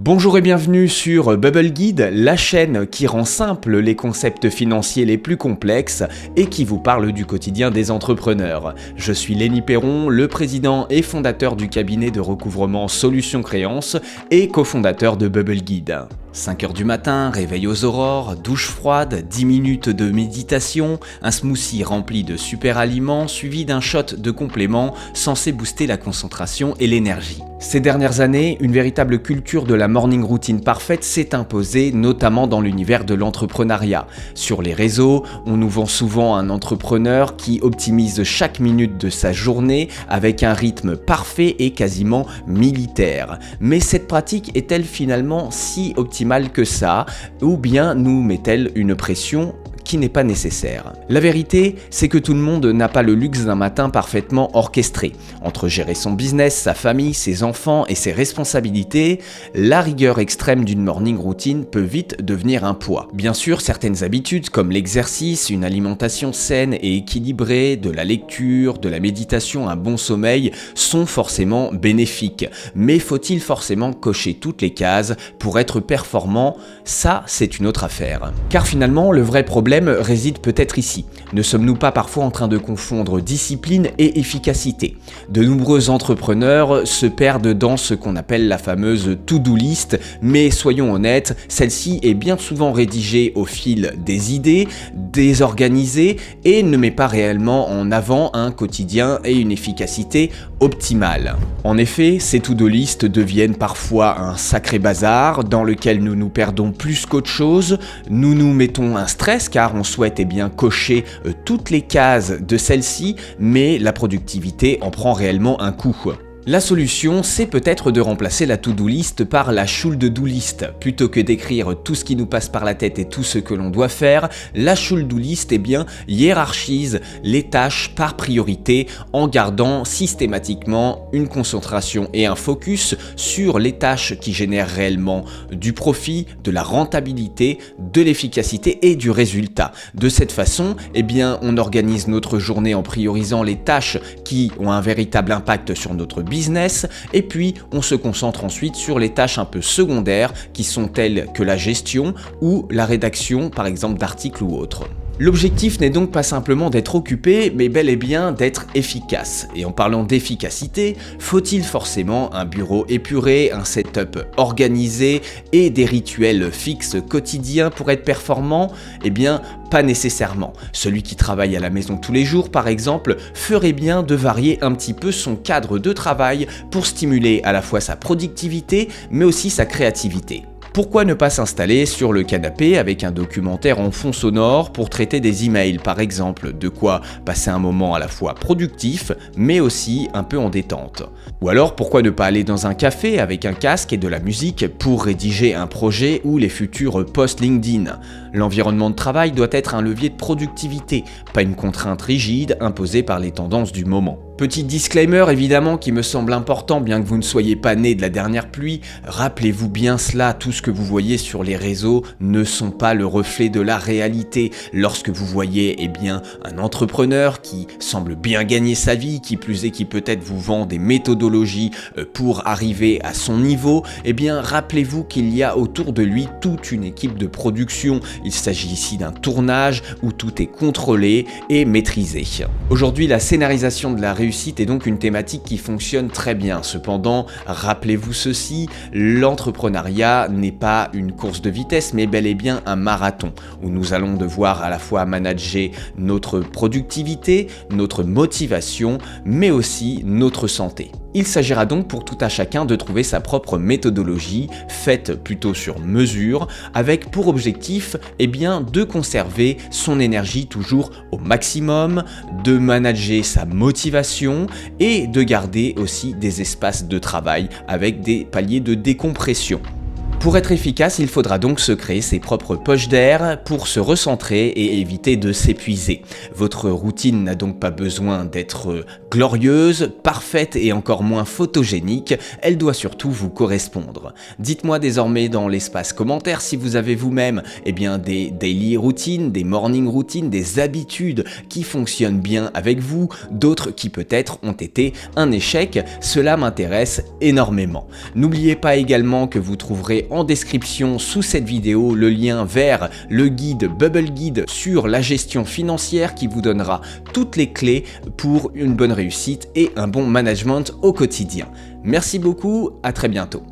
Bonjour et bienvenue sur Bubble Guide, la chaîne qui rend simples les concepts financiers les plus complexes et qui vous parle du quotidien des entrepreneurs. Je suis Lenny Perron, le président et fondateur du cabinet de recouvrement Solutions Créances et cofondateur de Bubble Guide. 5h du matin, réveil aux aurores, douche froide, 10 minutes de méditation, un smoothie rempli de super aliments suivi d'un shot de compléments censé booster la concentration et l'énergie. Ces dernières années, une véritable culture de la morning routine parfaite s'est imposée, notamment dans l'univers de l'entrepreneuriat. Sur les réseaux, on nous vend souvent un entrepreneur qui optimise chaque minute de sa journée avec un rythme parfait et quasiment militaire. Mais cette pratique est-elle finalement si optimale que ça, ou bien nous met-elle une pression qui n'est pas nécessaire? La vérité, c'est que tout le monde n'a pas le luxe d'un matin parfaitement orchestré. Entre gérer son business, sa famille, ses enfants et ses responsabilités, la rigueur extrême d'une morning routine peut vite devenir un poids. Bien sûr, certaines habitudes comme l'exercice, une alimentation saine et équilibrée, de la lecture, de la méditation, un bon sommeil sont forcément bénéfiques. Mais faut-il forcément cocher toutes les cases pour être performant? Ça, c'est une autre affaire. Car finalement, le vrai problème réside peut-être ici. Ne sommes-nous pas parfois en train de confondre discipline et efficacité? De nombreux entrepreneurs se perdent dans ce qu'on appelle la fameuse to-do list, mais soyons honnêtes, celle-ci est bien souvent rédigée au fil des idées, désorganisée et ne met pas réellement en avant un quotidien et une efficacité optimale. En effet, ces to-do list deviennent parfois un sacré bazar dans lequel nous nous perdons plus qu'autre chose, nous nous mettons un stress car on souhaite cocher toutes les cases de celle-ci, mais la productivité en prend réellement un coup. La solution, c'est peut-être de remplacer la to-do list par la should-do list. Plutôt que d'écrire tout ce qui nous passe par la tête et tout ce que l'on doit faire, la should-do list hiérarchise les tâches par priorité en gardant systématiquement une concentration et un focus sur les tâches qui génèrent réellement du profit, de la rentabilité, de l'efficacité et du résultat. De cette façon, on organise notre journée en priorisant les tâches qui ont un véritable impact sur notre business et puis on se concentre ensuite sur les tâches un peu secondaires qui sont telles que la gestion ou la rédaction par exemple d'articles ou autres. L'objectif n'est donc pas simplement d'être occupé, mais bel et bien d'être efficace. Et en parlant d'efficacité, faut-il forcément un bureau épuré, un setup organisé et des rituels fixes quotidiens pour être performant? Pas nécessairement. Celui qui travaille à la maison tous les jours, par exemple, ferait bien de varier un petit peu son cadre de travail pour stimuler à la fois sa productivité, mais aussi sa créativité. Pourquoi ne pas s'installer sur le canapé avec un documentaire en fond sonore pour traiter des emails par exemple, de quoi passer un moment à la fois productif mais aussi un peu en détente. Ou alors pourquoi ne pas aller dans un café avec un casque et de la musique pour rédiger un projet ou les futurs posts LinkedIn. L'environnement de travail doit être un levier de productivité, pas une contrainte rigide imposée par les tendances du moment. Petit disclaimer évidemment qui me semble important bien que vous ne soyez pas né de la dernière pluie, rappelez-vous bien cela, tout ce que vous voyez sur les réseaux ne sont pas le reflet de la réalité. Lorsque vous voyez un entrepreneur qui semble bien gagner sa vie, qui plus est qui peut-être vous vend des méthodologies pour arriver à son niveau, rappelez-vous qu'il y a autour de lui toute une équipe de production. Il s'agit ici d'un tournage où tout est contrôlé et maîtrisé. Aujourd'hui, la scénarisation de la réussite est donc une thématique qui fonctionne très bien. Cependant, rappelez-vous ceci, l'entrepreneuriat n'est pas une course de vitesse, mais bel et bien un marathon où nous allons devoir à la fois manager notre productivité, notre motivation, mais aussi notre santé. Il s'agira donc pour tout à chacun de trouver sa propre méthodologie, faite plutôt sur mesure, avec pour objectif de conserver son énergie toujours au maximum, de manager sa motivation et de garder aussi des espaces de travail avec des paliers de décompression. Pour être efficace, il faudra donc se créer ses propres poches d'air pour se recentrer et éviter de s'épuiser. Votre routine n'a donc pas besoin d'être glorieuse, parfaite et encore moins photogénique, elle doit surtout vous correspondre. Dites-moi désormais dans l'espace commentaire si vous avez vous-même des daily routines, des morning routines, des habitudes qui fonctionnent bien avec vous, d'autres qui peut-être ont été un échec, cela m'intéresse énormément. N'oubliez pas également que vous trouverez en description sous cette vidéo le lien vers le guide Bubble Guide sur la gestion financière qui vous donnera toutes les clés pour une bonne réussite et un bon management au quotidien. Merci beaucoup, à très bientôt.